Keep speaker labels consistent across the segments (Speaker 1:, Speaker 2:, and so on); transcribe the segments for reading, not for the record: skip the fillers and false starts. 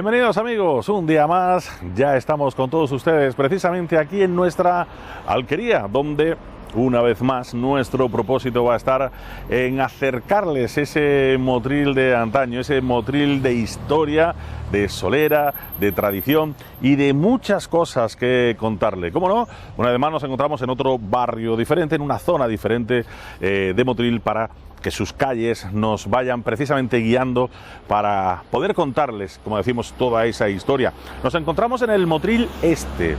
Speaker 1: Bienvenidos amigos, un día más, ya estamos con todos ustedes precisamente aquí en nuestra alquería, donde una vez más nuestro propósito va a estar en acercarles ese Motril de antaño, ese Motril de historia, de solera, de tradición y de muchas cosas que contarle. ¿Cómo no? Una vez más nos encontramos en otro barrio diferente, en una zona diferente de Motril, para que sus calles nos vayan precisamente guiando para poder contarles, como decimos, toda esa historia. Nos encontramos en el Motril Este.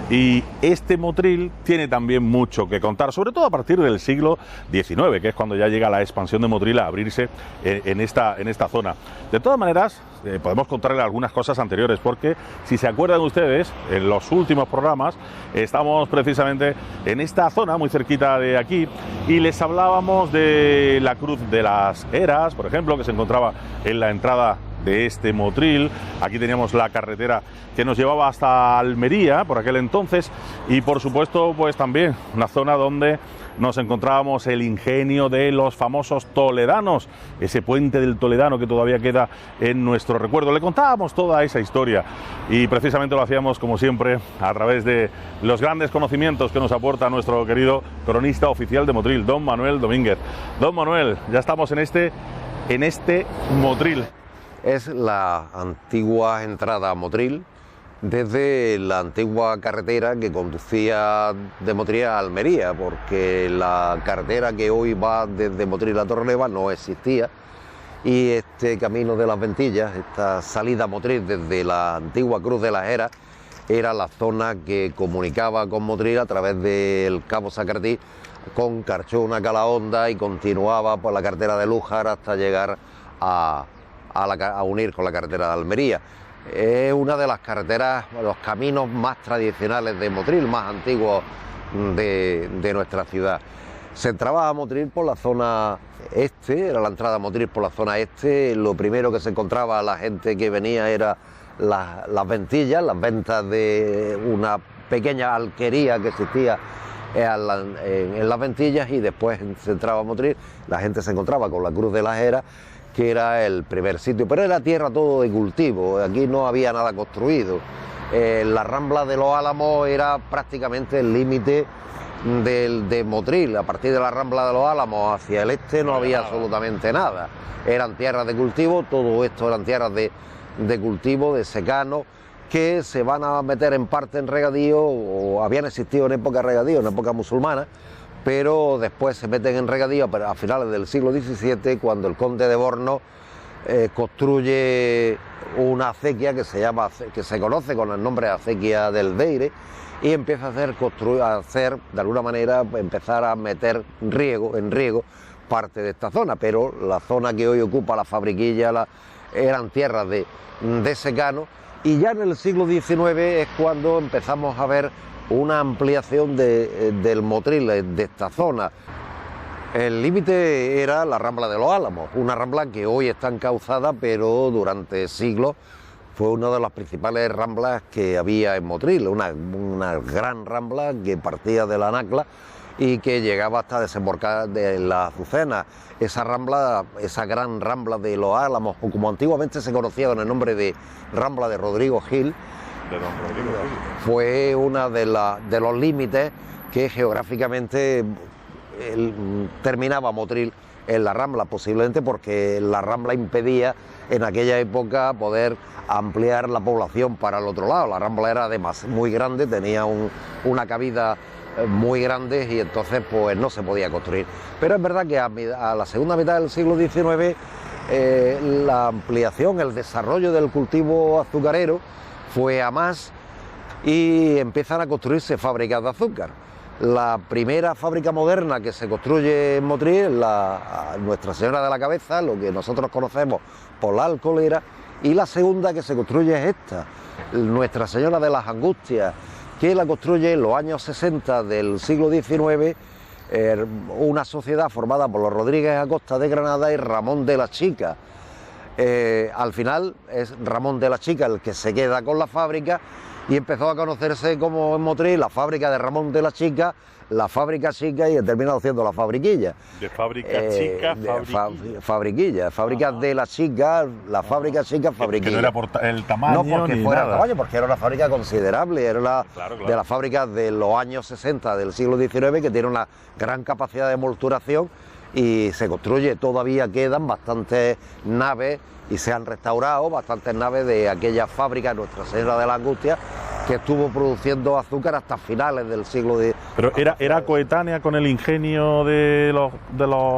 Speaker 1: Y este Motril tiene también mucho que contar, sobre todo a partir del siglo XIX, que es cuando ya llega la expansión de Motril a abrirse en esta zona. De todas maneras, podemos contarle algunas cosas anteriores, porque si se acuerdan ustedes, en los últimos programas estamos precisamente en esta zona, muy cerquita de aquí, y les hablábamos de la Cruz de las Heras, por ejemplo, que se encontraba en la entrada de este Motril. Aquí teníamos la carretera que nos llevaba hasta Almería por aquel entonces, y por supuesto pues también una zona donde nos encontrábamos el ingenio de los famosos toledanos, ese puente del Toledano que todavía queda en nuestro recuerdo. Le contábamos toda esa historia y precisamente lo hacíamos, como siempre, a través de los grandes conocimientos que nos aporta nuestro querido cronista oficial de Motril, don Manuel Domínguez. Don Manuel, ya estamos en este Motril.
Speaker 2: Es la antigua entrada a Motril, desde la antigua carretera que conducía de Motril a Almería, porque la carretera que hoy va desde Motril a Torreleva no existía, y este camino de las Ventillas, esta salida a Motril desde la antigua Cruz de las Heras, era la zona que comunicaba con Motril a través del Cabo Sacratí con Carchona, Calahonda, y continuaba por la carretera de Lújar hasta llegar a unir con la carretera de Almería. Es una de las carreteras, los caminos más tradicionales de Motril, más antiguos de nuestra ciudad. Se entraba a Motril por la zona este, era la entrada a Motril por la zona este. Lo primero que se encontraba la gente que venía era las ventillas, las ventas de una pequeña alquería que existía en las ventillas, y después se entraba a Motril, la gente se encontraba con la Cruz de las Heras, que era el primer sitio, pero era tierra todo de cultivo, aquí no había nada construido. La Rambla de los Álamos era prácticamente el límite de Motril. A partir de la Rambla de los Álamos hacia el este no había absolutamente nada, eran tierras de cultivo. Todo esto eran tierras de cultivo, de secano, que se van a meter en parte en regadío, o habían existido en época regadío, en época musulmana, pero después se meten en regadío a finales del siglo XVII, cuando el conde de Borno construye una acequia que se conoce con el nombre de acequia del Deire, y empieza a hacer de alguna manera, empezar a meter en riego parte de esta zona. Pero la zona que hoy ocupa la fabriquilla eran tierras de secano, y ya en el siglo XIX es cuando empezamos a ver una ampliación del Motril, de esta zona. El límite era la Rambla de los Álamos, una rambla que hoy está encauzada, pero durante siglos fue una de las principales ramblas que había en Motril, una gran rambla que partía de la Nacla y que llegaba hasta desembocar de la Azucena. Esa rambla, esa gran Rambla de los Álamos, o como antiguamente se conocía con el nombre de Rambla de Rodrigo Gil, fue una de los límites que geográficamente terminaba Motril en la Rambla, posiblemente porque la Rambla impedía en aquella época poder ampliar la población para el otro lado. La Rambla era además muy grande, tenía una cabida muy grande, y entonces pues no se podía construir. Pero es verdad que a la segunda mitad del siglo XIX la ampliación, el desarrollo del cultivo azucarero fue a más, y empiezan a construirse fábricas de azúcar. La primera fábrica moderna que se construye en Motril es la Nuestra Señora de la Cabeza, lo que nosotros conocemos por la Alcolera, y la segunda que se construye es esta, Nuestra Señora de las Angustias, que la construye en los años 60 del siglo XIX una sociedad formada por los Rodríguez Acosta de Granada y Ramón de la Chica. Al final es Ramón de la Chica el que se queda con la fábrica, y empezó a conocerse como en Motril la fábrica de Ramón de la Chica, la fábrica chica, y he terminado siendo la fabriquilla.
Speaker 1: De fábrica chica,
Speaker 2: fabriquilla, fábricas de la chica, la fábrica chica, fabriquilla.
Speaker 1: Que no era por el tamaño,
Speaker 2: no porque
Speaker 1: ni
Speaker 2: fuera
Speaker 1: nada.
Speaker 2: el tamaño, porque era una fábrica considerable, era
Speaker 1: claro.
Speaker 2: de las fábricas de los años 60 del siglo XIX, que tiene una gran capacidad de molturación y se construye, todavía quedan bastantes naves y se han restaurado bastantes naves de aquella fábrica Nuestra Señora de la Angustia, que estuvo produciendo azúcar hasta finales del siglo XIX.
Speaker 1: Pero era coetánea con el ingenio de los...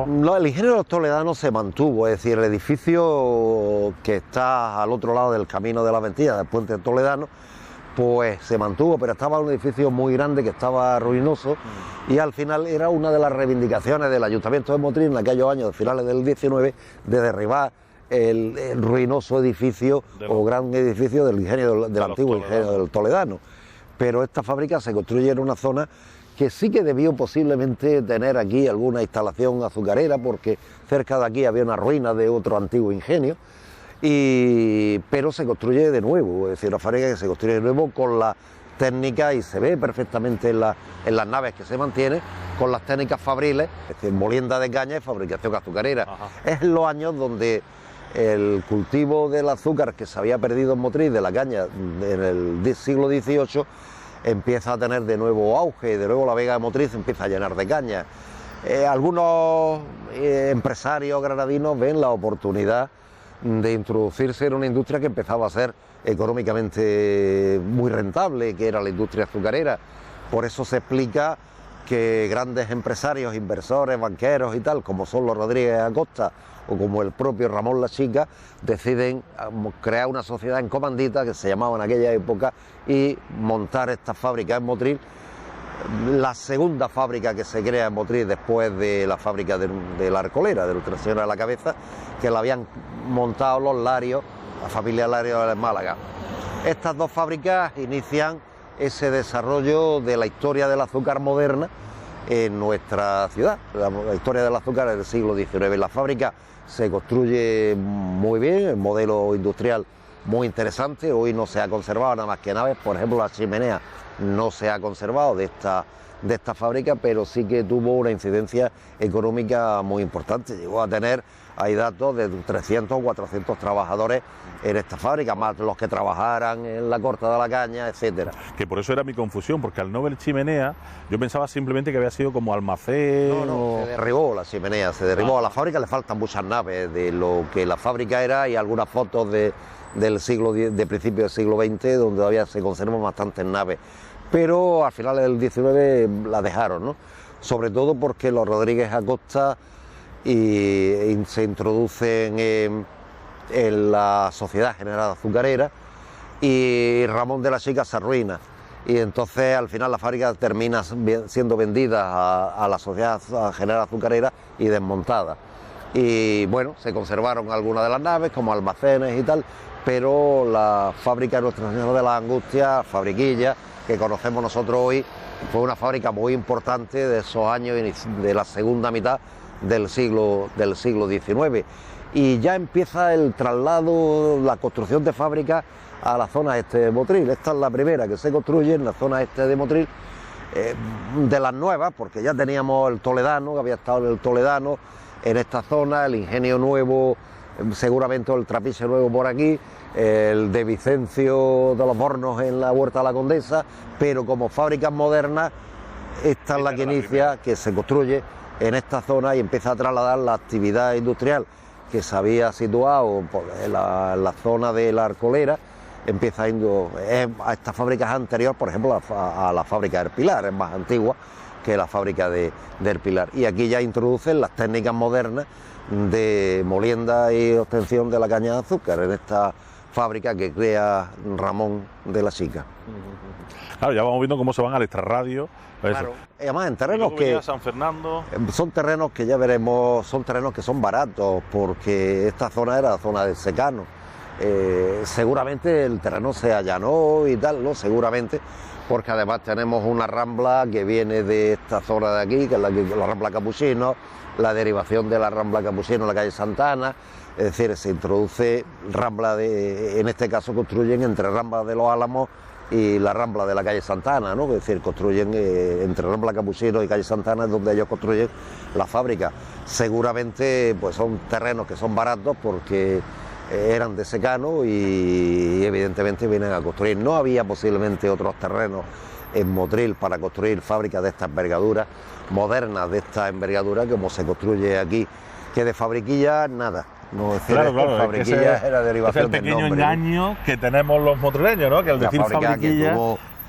Speaker 2: No, el ingenio de los toledanos se mantuvo, es decir, el edificio que está al otro lado del camino de la Ventilla, del puente toledano, pues se mantuvo, pero estaba un edificio muy grande que estaba ruinoso, y al final era una de las reivindicaciones del Ayuntamiento de Motril en aquellos años, de finales del 19, de derribar el ruinoso edificio o gran edificio del ingenio del antiguo ingenio del Toledano. Pero esta fábrica se construye en una zona que sí que debió posiblemente tener aquí alguna instalación azucarera, porque cerca de aquí había una ruina de otro antiguo ingenio, pero se construye de nuevo, es decir, una fábrica que se construye de nuevo con la técnica, y se ve perfectamente en las naves que se mantiene, con las técnicas fabriles, es decir, molienda de caña y fabricación azucarera. Ajá. Es los años donde el cultivo del azúcar que se había perdido en Motril, de la caña, en el siglo XVIII, empieza a tener de nuevo auge, y de nuevo la vega de Motril se empieza a llenar de caña. Algunos empresarios granadinos ven la oportunidad de introducirse en una industria que empezaba a ser económicamente muy rentable, que era la industria azucarera. Por eso se explica que grandes empresarios, inversores, banqueros y tal, como son los Rodríguez Acosta o como el propio Ramón la Chica, deciden crear una sociedad en comandita, que se llamaba en aquella época, y montar esta fábrica en Motril, la segunda fábrica que se crea en Motril después de la fábrica de la Arcolera, de Nuestra Señora de la Cabeza, que la habían montado los Larios, la familia Larios de Málaga. Estas dos fábricas inician ese desarrollo de la historia del azúcar moderna en nuestra ciudad, la historia del azúcar del siglo XIX. La fábrica se construye muy bien, el modelo industrial muy interesante. Hoy no se ha conservado nada más que naves, por ejemplo la chimenea no se ha conservado de esta fábrica, pero sí que tuvo una incidencia económica muy importante. Llegó a tener, hay datos de 300 o 400 trabajadores en esta fábrica, más los que trabajaran en la corta de la caña, etcétera.
Speaker 1: Que por eso era mi confusión, porque al no ver chimenea, yo pensaba simplemente que había sido como almacén.
Speaker 2: No, se derribó la chimenea, se derribó. A la fábrica le faltan muchas naves de lo que la fábrica era, y algunas fotos de principio del siglo XX, donde todavía se conservan bastantes naves. Pero al final del 19 la dejaron, ¿no? Sobre todo porque los Rodríguez Acosta se introducen en la Sociedad General Azucarera, y Ramón de la Chica se arruina, y entonces al final la fábrica termina siendo vendida a la Sociedad General Azucarera y desmontada. Y bueno, se conservaron algunas de las naves como almacenes y tal, pero la fábrica de Nuestra Señora de la Angustia, fabriquilla, que conocemos nosotros hoy, fue una fábrica muy importante de esos años de la segunda mitad del siglo XIX. Y ya empieza el traslado, la construcción de fábricas a la zona este de Motril. Esta es la primera que se construye en la zona este de Motril, de las nuevas, porque ya teníamos el Toledano, que había estado el Toledano en esta zona, el ingenio nuevo, seguramente el trapiche nuevo por aquí, el de Vicencio de los Bornos en la Huerta de la Condesa, pero como fábricas modernas, esta es la que inicia, que se construye en esta zona y empieza a trasladar la actividad industrial que se había situado en la zona de la Arcolera, empieza yendo a estas fábricas anteriores, por ejemplo a la fábrica del Pilar, es más antigua que la fábrica del Pilar, y aquí ya introducen las técnicas modernas de molienda y obtención de la caña de azúcar en esta fábrica que crea Ramón de la Chica.
Speaker 1: Claro, ya vamos viendo cómo se van al extrarradio.
Speaker 2: Claro. Y además en terrenos que
Speaker 1: San Fernando,
Speaker 2: son terrenos que ya veremos, son terrenos que son baratos, porque esta zona era la zona del secano. Seguramente el terreno se allanó y tal, ¿no? Seguramente, porque además tenemos una rambla que viene de esta zona de aquí, que es la Rambla Capuchino, la derivación de la Rambla Capuchino en la calle Santana. Es decir, se introduce rambla en este caso construyen entre Rambla de los Álamos y la Rambla de la calle Santana, ¿no? Es decir, construyen entre Rambla Capuchino y calle Santana es donde ellos construyen la fábrica. Seguramente pues son terrenos que son baratos porque eran de secano y evidentemente vienen a construir. No había posiblemente otros terrenos en Motril para construir fábricas de esta envergadura, modernas de esta envergadura, como se construye aquí, que de fabriquilla nada. No, es decir,
Speaker 1: claro,
Speaker 2: fabriquilla era derivación
Speaker 1: del nombre. Es el pequeño engaño que tenemos los motrileños, ¿no? Que al decir fabriquilla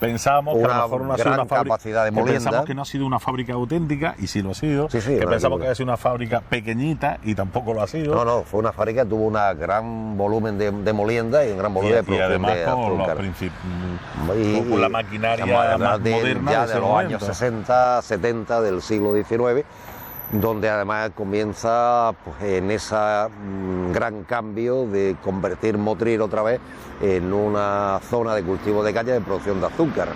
Speaker 1: pensamos que a lo mejor no ha sido una
Speaker 2: capacidad de molienda.
Speaker 1: Pensamos que no ha sido una fábrica auténtica, y sí lo ha sido.
Speaker 2: Sí,
Speaker 1: que pensamos que ha sido una fábrica pequeñita, y tampoco lo ha sido.
Speaker 2: No, fue una fábrica que tuvo un gran volumen de molienda y un gran volumen de producción.
Speaker 1: Y además
Speaker 2: de
Speaker 1: con la maquinaria más moderna
Speaker 2: ya de los años 60, 70 del siglo XIX, donde además comienza pues, en ese gran cambio de convertir Motril otra vez en una zona de cultivo de caña de producción de azúcar.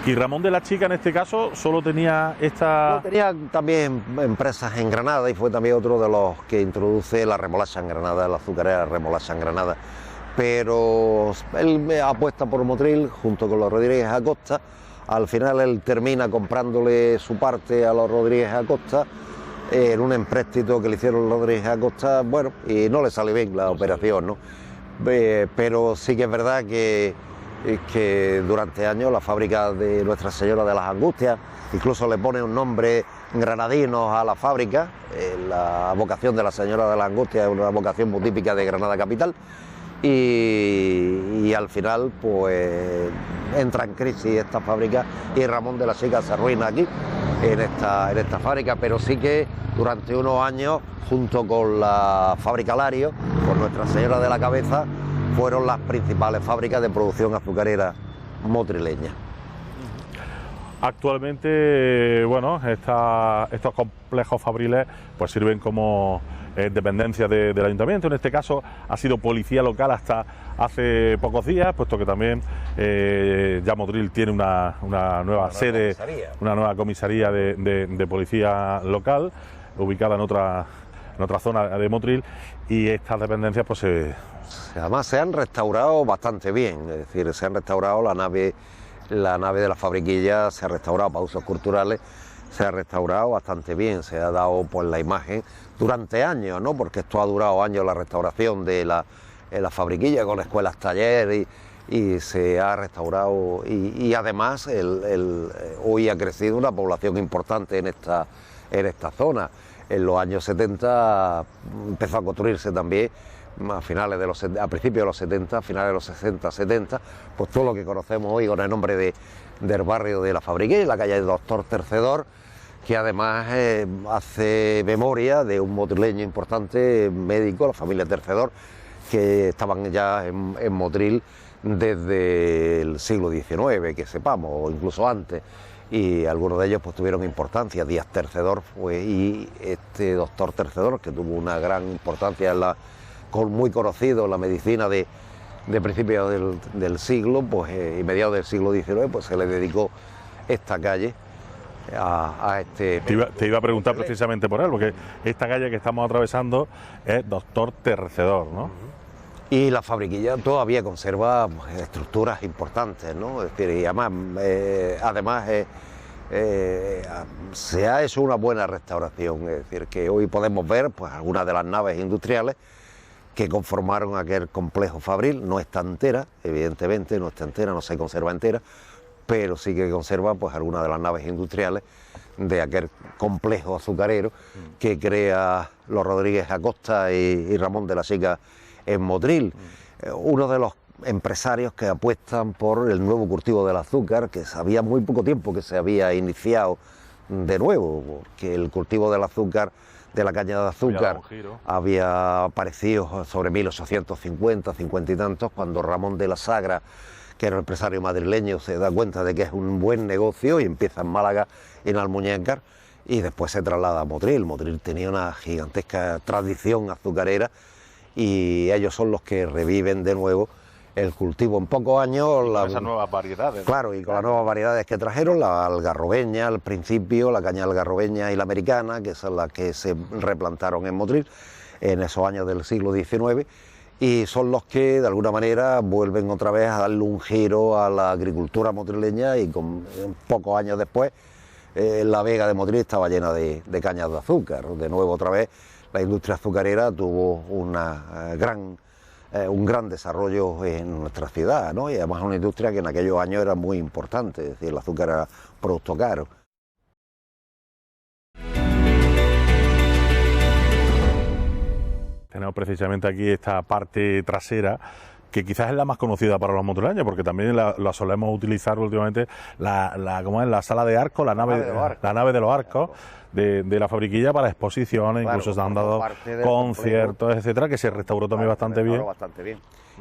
Speaker 1: ¿Y Ramón de la Chica en este caso solo tenía esta...?
Speaker 2: No, tenía también empresas en Granada, y fue también otro de los que introduce la remolacha en Granada, la azucarera remolacha en Granada. Pero él apuesta por Motril junto con los Rodríguez Acosta. Al final él termina comprándole su parte a los Rodríguez Acosta en un empréstito que le hicieron los Rodríguez Acosta, bueno, y no le sale bien la operación, ¿no? Pero sí que es verdad que durante años la fábrica de Nuestra Señora de las Angustias, incluso le pone un nombre granadinos a la fábrica, la vocación de la Señora de las Angustias es una vocación muy típica de Granada capital, y al final pues entra en crisis esta fábrica y Ramón de la Chica se arruina aquí en esta fábrica, pero sí que durante unos años, junto con la fábrica Lario, con Nuestra Señora de la Cabeza, fueron las principales fábricas de producción azucarera motrileña.
Speaker 1: Actualmente, bueno, estos complejos fabriles pues sirven como dependencia del ayuntamiento. En este caso ha sido policía local hasta hace pocos días, puesto que también ya Motril tiene una nueva sede, una nueva comisaría de policía local, ubicada en otra zona de Motril, y estas dependencias pues
Speaker 2: además se han restaurado bastante bien, es decir, se han restaurado la nave de la fabriquilla, se ha restaurado para usos culturales, se ha restaurado bastante bien, se ha dado pues la imagen durante años, ¿no? Porque esto ha durado años, la restauración de la fabriquilla con escuelas taller, y se ha restaurado, y además hoy ha crecido una población importante en esta zona. En los años 70 empezó a construirse también, a principios de los 70, finales de los 60, 70, pues todo lo que conocemos hoy con el nombre del barrio de la Fabriquilla, la calle Doctor Tercedor, que además hace memoria de un motrileño importante, médico, la familia Tercedor, que estaban ya en Motril desde el siglo XIX, que sepamos, o incluso antes, y algunos de ellos pues tuvieron importancia. Díaz Tercedor y este doctor Tercedor, que tuvo una gran importancia muy conocido en la medicina de principios del siglo, pues y mediados del siglo XIX, pues se le dedicó esta calle a este...
Speaker 1: Te iba a preguntar precisamente por él, porque esta calle que estamos atravesando es Doctor Tercedor, ¿no?
Speaker 2: Y la fabriquilla todavía conserva pues, estructuras importantes, ¿no? Es decir, y además se ha hecho una buena restauración, es decir, que hoy podemos ver pues algunas de las naves industriales que conformaron aquel complejo fabril. No está entera, evidentemente, no está entera, no se conserva entera, pero sí que conserva pues algunas de las naves industriales de aquel complejo azucarero que crea los Rodríguez Acosta y Ramón de la Chica en Motril. Uno de los empresarios que apuestan por el nuevo cultivo del azúcar, que había muy poco tiempo que se había iniciado de nuevo, porque el cultivo del azúcar, de la caña de azúcar, había aparecido sobre 1850, 50 y tantos, cuando Ramón de la Sagra, que era un empresario madrileño, se da cuenta de que es un buen negocio y empieza en Málaga, en Almuñécar, y después se traslada a Motril. Motril tenía una gigantesca tradición azucarera y ellos son los que reviven de nuevo el cultivo en pocos años.
Speaker 1: Con esas nuevas variedades.
Speaker 2: Claro, y con las nuevas variedades que trajeron, la algarrobeña al principio, la caña algarrobeña y la americana, que son las que se replantaron en Motril en esos años del siglo XIX, y son los que de alguna manera vuelven otra vez a darle un giro a la agricultura motrileña, y pocos años después la vega de Motril estaba llena de cañas de azúcar. De nuevo otra vez la industria azucarera tuvo un gran desarrollo en nuestra ciudad, ¿no? Y además una industria que en aquellos años era muy importante, es decir, el azúcar era producto caro.
Speaker 1: Tenemos precisamente aquí esta parte trasera, que quizás es la más conocida para los motrileños, porque también la solemos utilizar últimamente, ¿cómo es? La sala de arcos, la nave de los arcos de la fabriquilla, para exposiciones, claro, incluso se han dado conciertos, etcétera, que se restauró también bastante bien.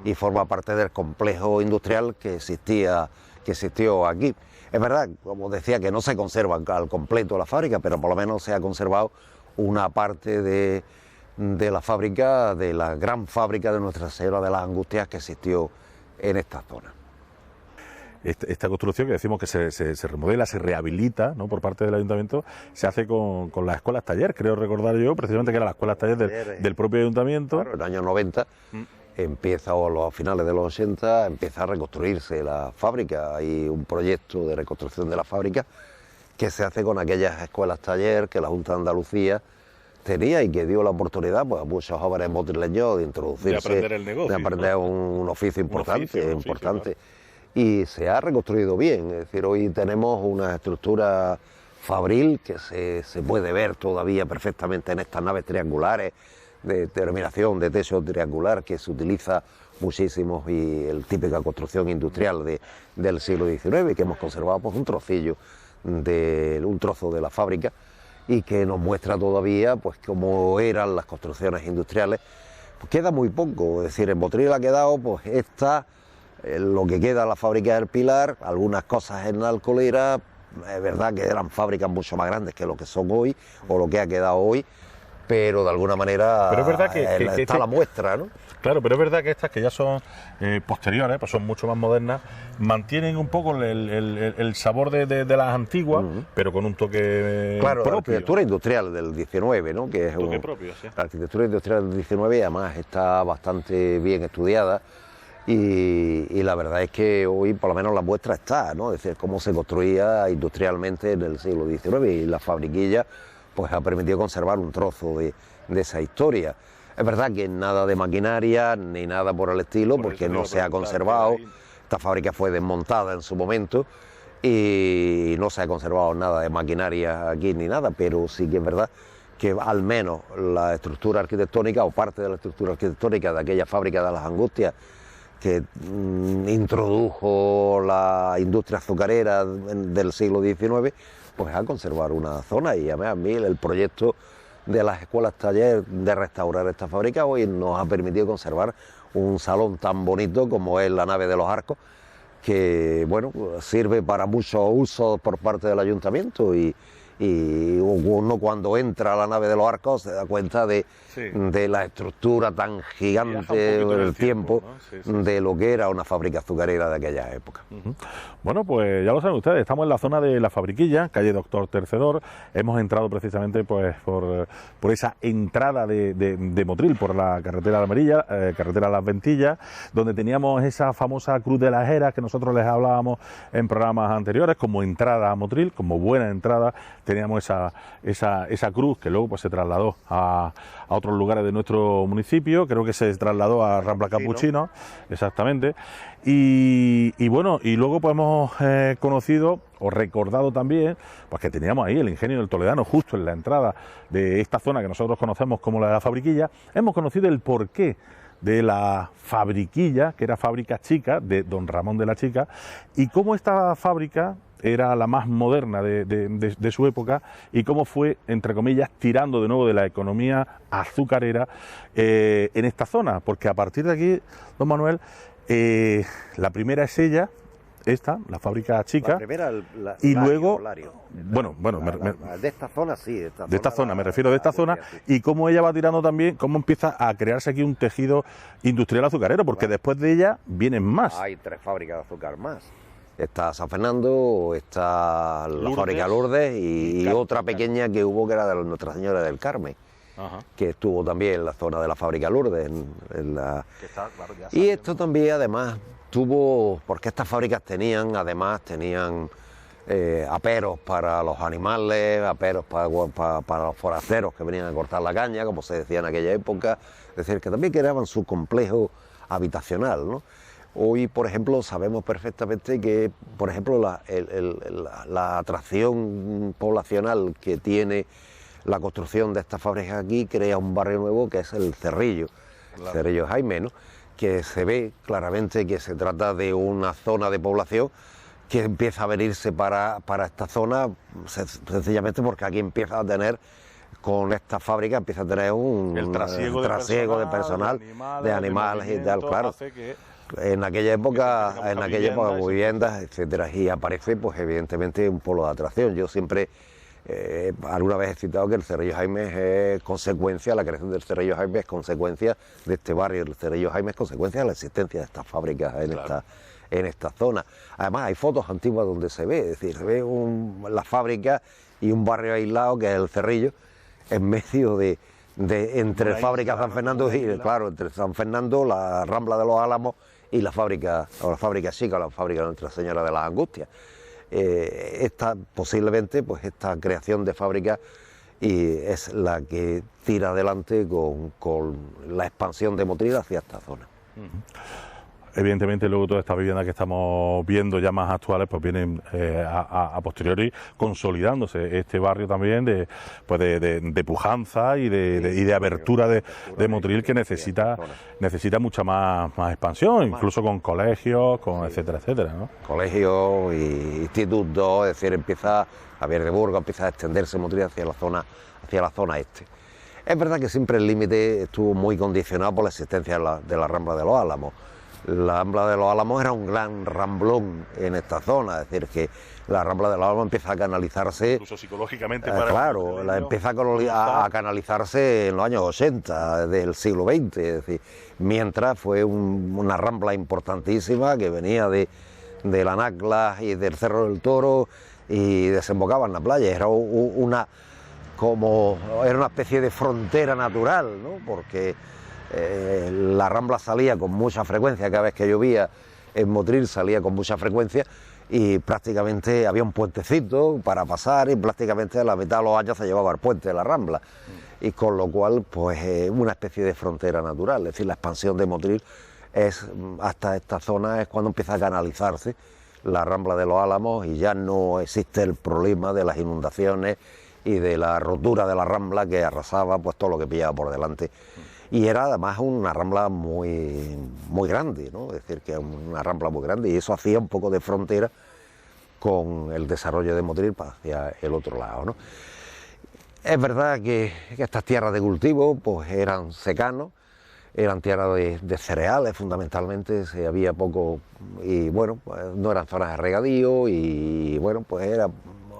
Speaker 2: Y forma parte del complejo industrial que existió aquí. Es verdad, como decía, que no se conserva al completo la fábrica, pero por lo menos se ha conservado una parte de la fábrica, de la gran fábrica de Nuestra Señora de las Angustias que existió en esta zona.
Speaker 1: Esta construcción, que decimos que se remodela, se rehabilita, ¿no?, por parte del ayuntamiento, se hace con las escuelas taller, creo recordar yo, precisamente que eran las escuelas taller del propio ayuntamiento.
Speaker 2: Claro, en los años 90 empieza, o a los finales de los 80, empieza a reconstruirse la fábrica. Hay un proyecto de reconstrucción de la fábrica que se hace con aquellas escuelas taller que la Junta de Andalucía tenía, y que dio la oportunidad, pues, a muchos jóvenes motrileños de introducirse,
Speaker 1: de aprender el negocio,
Speaker 2: de aprender, ¿no?, un oficio importante.
Speaker 1: Claro.
Speaker 2: Y se ha reconstruido bien, es decir, hoy tenemos una estructura fabril que se puede ver todavía perfectamente en estas naves triangulares de terminación de techo triangular, que se utiliza muchísimo, y el típica construcción industrial del siglo XIX, que hemos conservado, pues, un trozo de la fábrica, y que nos muestra todavía, pues, cómo eran las construcciones industriales. Pues queda muy poco, es decir, en Motril ha quedado, pues, lo que queda de la fábrica del Pilar, algunas cosas en la Alcolera. Es verdad que eran fábricas mucho más grandes que lo que son hoy, o lo que ha quedado hoy, pero de alguna manera
Speaker 1: pero es verdad que
Speaker 2: está la muestra, ¿no?
Speaker 1: Claro, pero es verdad que estas, que ya son posteriores, pues son mucho más modernas, mantienen un poco el sabor de las antiguas, pero con un toque
Speaker 2: propio. La arquitectura industrial del 19, ¿no?, que es
Speaker 1: toque propio, sí.
Speaker 2: La arquitectura industrial del 19, además, está bastante bien estudiada, y la verdad es que hoy por lo menos la muestra está, ¿no? Es decir, cómo se construía industrialmente en el siglo XIX, y la fabriquilla, pues, ha permitido conservar un trozo de esa historia. Es verdad que nada de maquinaria ni nada por el estilo, porque no se ha conservado. Esta fábrica fue desmontada en su momento y no se ha conservado nada de maquinaria aquí ni nada, pero sí que es verdad que al menos la estructura arquitectónica, o parte de la estructura arquitectónica de aquella fábrica de las Angustias que introdujo la industria azucarera del siglo XIX, pues ha conservado una zona. Y a mí el proyecto de las escuelas taller de restaurar esta fábrica hoy nos ha permitido conservar un salón tan bonito como es la nave de los arcos, que, bueno, sirve para muchos usos por parte del ayuntamiento, y uno cuando entra a la nave de los arcos se da cuenta de la estructura tan gigante del tiempo, ¿no? De lo que era una fábrica azucarera de aquella época.
Speaker 1: Bueno, pues ya lo saben ustedes, estamos en la zona de la Fabriquilla, calle Doctor Tercedor. Hemos entrado precisamente, pues, por esa entrada de Motril, por la carretera de Almerilla, carretera Las Ventillas, donde teníamos esa famosa Cruz de las Heras que nosotros les hablábamos en programas anteriores, como entrada a Motril, como buena entrada. Teníamos esa cruz, que luego, pues, se trasladó a otros lugares de nuestro municipio. Creo que se trasladó a Rambla Capuchino, exactamente. Y bueno, y luego, pues, hemos conocido o recordado también, pues, que teníamos ahí el Ingenio del Toledano justo en la entrada de esta zona que nosotros conocemos como la de la Fabriquilla. Hemos conocido el porqué de la Fabriquilla, que era fábrica chica, de don Ramón de la Chica, y cómo esta fábrica era la más moderna de su época, y cómo fue, entre comillas, tirando de nuevo de la economía azucarera en esta zona, porque a partir de aquí, don Manuel, la primera es ella, esta, la fábrica chica,
Speaker 2: la primera,
Speaker 1: y luego,
Speaker 2: Lario.
Speaker 1: Bueno,
Speaker 2: de esta zona sí,
Speaker 1: de esta zona, me refiero de esta zona, y cómo ella va tirando también, cómo empieza a crearse aquí un tejido industrial azucarero, porque después de ella vienen más.
Speaker 2: Hay 3 fábricas de azúcar más. Está San Fernando, está la fábrica Lourdes y otra pequeña que hubo, que era de Nuestra Señora del Carmen. que estuvo también en la zona de la fábrica Lourdes. Y esto también además tuvo, porque estas fábricas tenían aperos para los animales, aperos para los forasteros que venían a cortar la caña, como se decía en aquella época, es decir, que también creaban su complejo habitacional, ¿no? Hoy, por ejemplo, sabemos perfectamente que, por ejemplo, la atracción poblacional que tiene la construcción de estas fábricas aquí crea un barrio nuevo que es el Cerrillo, claro. Cerrillo Jaime, ¿no? Que se ve claramente que se trata de una zona de población que empieza a venirse para esta zona sencillamente porque aquí empieza a tener, con esta fábrica empieza a tener un trasiego de personal, de animales y tal, claro. En aquella época viviendas, etcétera, y aparece pues evidentemente un polo de atracción. Yo siempre alguna vez he citado que el Cerrillo Jaime es consecuencia, la creación del Cerrillo Jaime es consecuencia de este barrio, el Cerrillo Jaime es consecuencia de la existencia de estas fábricas en esta zona. Además hay fotos antiguas donde se ve, es decir, se ve la fábrica y un barrio aislado que es el Cerrillo, en medio entre fábrica San Fernando y, claro, entre San Fernando, la Rambla de los Álamos y la fábrica chica, la fábrica de Nuestra Señora de las Angustias. Posiblemente pues esta creación de fábrica es la que tira adelante con la expansión de Motril hacia esta zona.
Speaker 1: Evidentemente luego todas estas viviendas que estamos viendo ya más actuales pues vienen a posteriori consolidándose este barrio también de pujanza y de abertura de Motril, que necesita mucha más expansión, incluso con colegios, etcétera, ¿no?
Speaker 2: Colegios y institutos, es decir, empieza a extenderse Motril hacia la zona este. Es verdad que siempre el límite estuvo muy condicionado por la existencia de la Rambla de los Álamos. La Rambla de los Álamos era un gran ramblón en esta zona, es decir, que la Rambla de los Álamos empieza a canalizarse...
Speaker 1: Incluso psicológicamente
Speaker 2: empieza a canalizarse en los años 80 del siglo XX, es decir, mientras fue una rambla importantísima que venía de la Nacla y del Cerro del Toro y desembocaba en la playa, era una especie de frontera natural, ¿no? Porque la Rambla salía con mucha frecuencia, cada vez que llovía en Motril salía con mucha frecuencia y prácticamente había un puentecito para pasar y prácticamente a la mitad de los años se llevaba el puente de la Rambla, y con lo cual pues una especie de frontera natural, es decir, la expansión de Motril hasta esta zona es cuando empieza a canalizarse la Rambla de los Álamos y ya no existe el problema de las inundaciones y de la rotura de la Rambla que arrasaba pues todo lo que pillaba por delante. Y era además una rambla muy grande, ¿no? Es decir, que una rambla muy grande, y eso hacía un poco de frontera con el desarrollo de Motril hacia el otro lado, ¿no? Es verdad que estas tierras de cultivo pues eran secanos, eran tierras de cereales fundamentalmente, había poco, y bueno, pues no eran zonas de regadío, y bueno, pues era...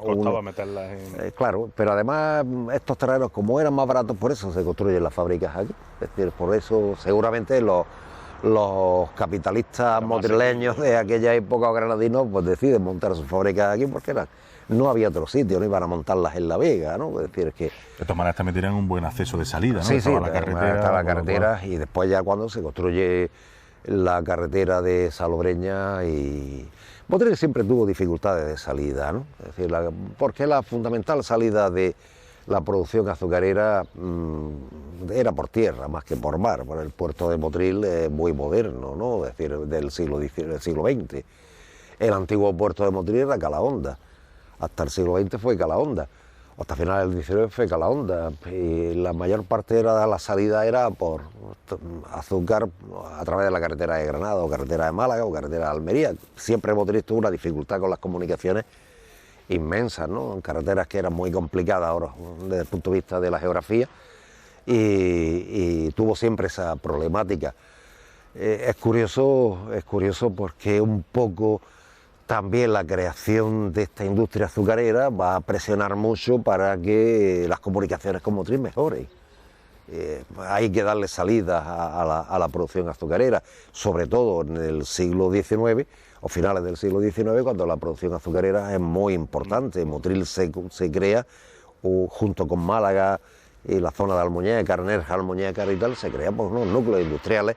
Speaker 1: Costaba meterlas en...
Speaker 2: claro, pero además estos terrenos, como eran más baratos, por eso se construyen las fábricas aquí. Es decir, por eso seguramente los capitalistas motrileños de aquella época, o granadinos, pues deciden montar sus fábricas aquí porque no había otro sitio, no iban a montarlas en La Vega, ¿no? Es decir, que...
Speaker 1: De todas maneras también tenían un buen acceso de salida, ¿no?
Speaker 2: Sí, estaba la carretera, y después ya cuando se construye la carretera de Salobreña y... Motril siempre tuvo dificultades de salida, ¿no? Es decir, porque la fundamental salida de la producción azucarera era por tierra más que por mar, por el puerto de Motril es muy moderno, ¿no? Es decir, del siglo XX. El antiguo puerto de Motril era Calahonda, hasta el siglo XX fue Calahonda, hasta finales del XIX fue Calahonda, y la mayor parte de la salida era por azúcar a través de la carretera de Granada, o carretera de Málaga, o carretera de Almería. Siempre Motril tuvo una dificultad con las comunicaciones inmensas, ¿no? Carreteras que eran muy complicadas ahora desde el punto de vista de la geografía, y tuvo siempre esa problemática. Es curioso porque un poco también la creación de esta industria azucarera va a presionar mucho para que las comunicaciones con Motril mejoren. Hay que darle salida a la producción azucarera, sobre todo en el siglo XIX o finales del siglo XIX, cuando la producción azucarera es muy importante. Motril se crea junto con Málaga y la zona de Almuñécar, Nerja, Almuñécar y tal, se crean pues, unos núcleos industriales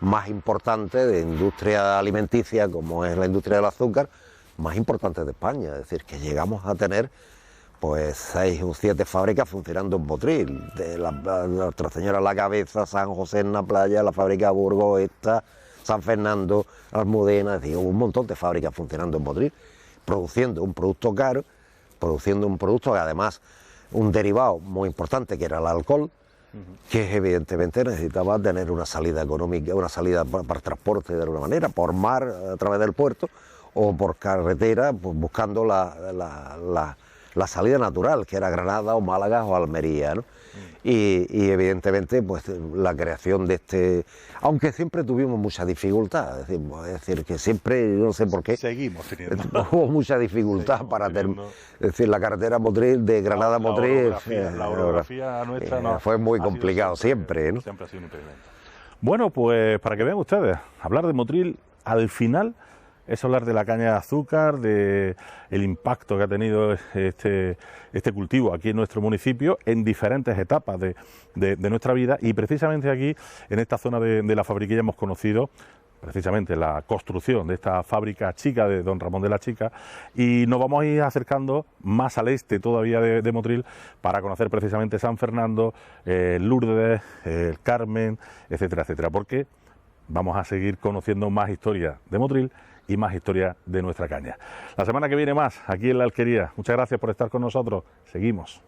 Speaker 2: más importantes de industria alimenticia, como es la industria del azúcar, más importantes de España. Es decir, que llegamos a tener pues 6 o 7 fábricas funcionando en Motril, de la Nuestra Señora La Cabeza, San José en la Playa, la fábrica de Burgos, esta, San Fernando, Almudena, es decir, un montón de fábricas funcionando en Motril, produciendo un producto caro, produciendo un producto que además un derivado muy importante que era el alcohol, que evidentemente necesitaba tener una salida económica, una salida para transporte de alguna manera, por mar a través del puerto o por carretera, pues buscando la salida natural, que era Granada o Málaga o Almería, ¿no? Y evidentemente pues la creación de este, aunque siempre tuvimos mucha dificultad, es decir que siempre, yo no sé por qué,
Speaker 1: seguimos teniendo,
Speaker 2: hubo mucha dificultad para es decir, la carretera Motril de Granada a Motril,
Speaker 1: la orografía nuestra no,
Speaker 2: fue muy complicado siempre, ¿no?
Speaker 1: Siempre ha sido un impedimento. Bueno, pues para que vean ustedes, hablar de Motril al final es hablar de la caña de azúcar, de el impacto que ha tenido este cultivo aquí en nuestro municipio en diferentes etapas de nuestra vida, y precisamente aquí, en esta zona de la Fabriquilla, hemos conocido precisamente la construcción de esta fábrica chica de Don Ramón de la Chica, y nos vamos a ir acercando más al este todavía de Motril para conocer precisamente San Fernando, Lourdes, el Carmen, etcétera, etcétera, porque vamos a seguir conociendo más historias de Motril y más historia de nuestra caña. La semana que viene más, aquí en La Alquería. Muchas gracias por estar con nosotros. Seguimos.